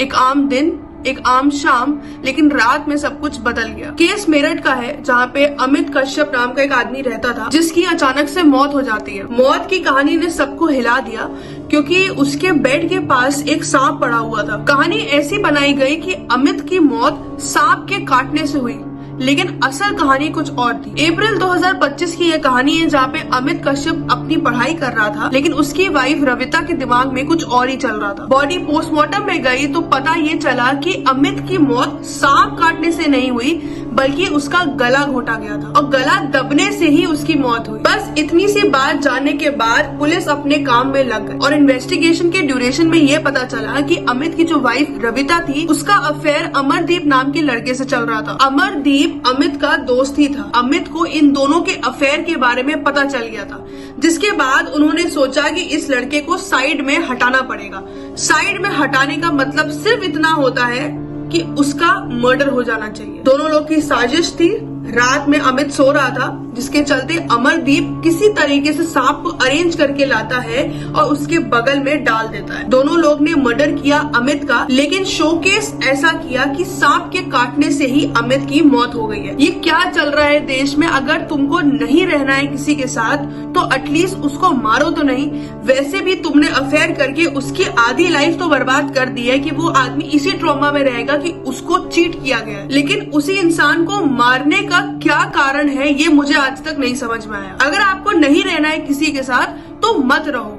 एक आम दिन, एक आम शाम, लेकिन रात में सब कुछ बदल गया। केस मेरठ का है, जहाँ पे अमित कश्यप नाम का एक आदमी रहता था, जिसकी अचानक से मौत हो जाती है। मौत की कहानी ने सबको हिला दिया, क्योंकि उसके बेड के पास एक सांप पड़ा हुआ था। कहानी ऐसी बनाई गई कि अमित की मौत सांप के काटने से हुई, लेकिन असल कहानी कुछ और थी। अप्रैल 2025 की यह कहानी है, जहाँ पे अमित कश्यप अपनी पढ़ाई कर रहा था, लेकिन उसकी वाइफ रविता के दिमाग में कुछ और ही चल रहा था। बॉडी पोस्टमार्टम में गई तो पता ये चला कि अमित की मौत सांप काटने से नहीं हुई, बल्कि उसका गला घोटा गया था और गला दबने से ही उसकी मौत हुई। बस इतनी सी बात जानने के बाद पुलिस अपने काम में लग गई और इन्वेस्टिगेशन के ड्यूरेशन में ये पता चला कि अमित की जो वाइफ रविता थी, उसका अफेयर अमरदीप नाम के लड़के से चल रहा था। अमरदीप अमित का दोस्त ही था। अमित को इन दोनों के अफेयर के बारे में पता चल गया था, जिसके बाद उन्होंने सोचा कि इस लड़के को साइड में हटाना पड़ेगा। साइड में हटाने का मतलब सिर्फ इतना होता है कि उसका मर्डर हो जाना चाहिए। दोनों लोग की साजिश थी। रात में अमित सो रहा था, जिसके चलते अमरदीप किसी तरीके से सांप को अरेंज करके लाता है और उसके बगल में डाल देता है। दोनों लोग ने मर्डर किया अमित का, लेकिन शोकेस ऐसा किया कि सांप के काटने से ही अमित की मौत हो गई है। ये क्या चल रहा है देश में? अगर तुमको नहीं रहना है किसी के साथ तो एटलीस्ट उसको मारो तो नहीं। वैसे भी तुमने अफेयर करके उसकी आधी लाइफ तो बर्बाद कर दी है कि वो आदमी इसी ट्रॉमा में रहेगा कि उसको चीट किया गया है। लेकिन उसी इंसान को मारने का क्या कारण है, ये मुझे आज तक नहीं समझ में आया। अगर आपको नहीं रहना है किसी के साथ तो मत रहो,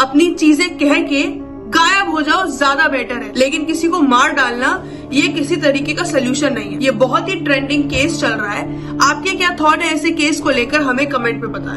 अपनी चीजें कह के गायब हो जाओ, ज्यादा बेटर है। लेकिन किसी को मार डालना ये किसी तरीके का सोल्यूशन नहीं है। ये बहुत ही ट्रेंडिंग केस चल रहा है। आपके क्या थॉट है ऐसे केस को लेकर, हमें कमेंट में बताएं।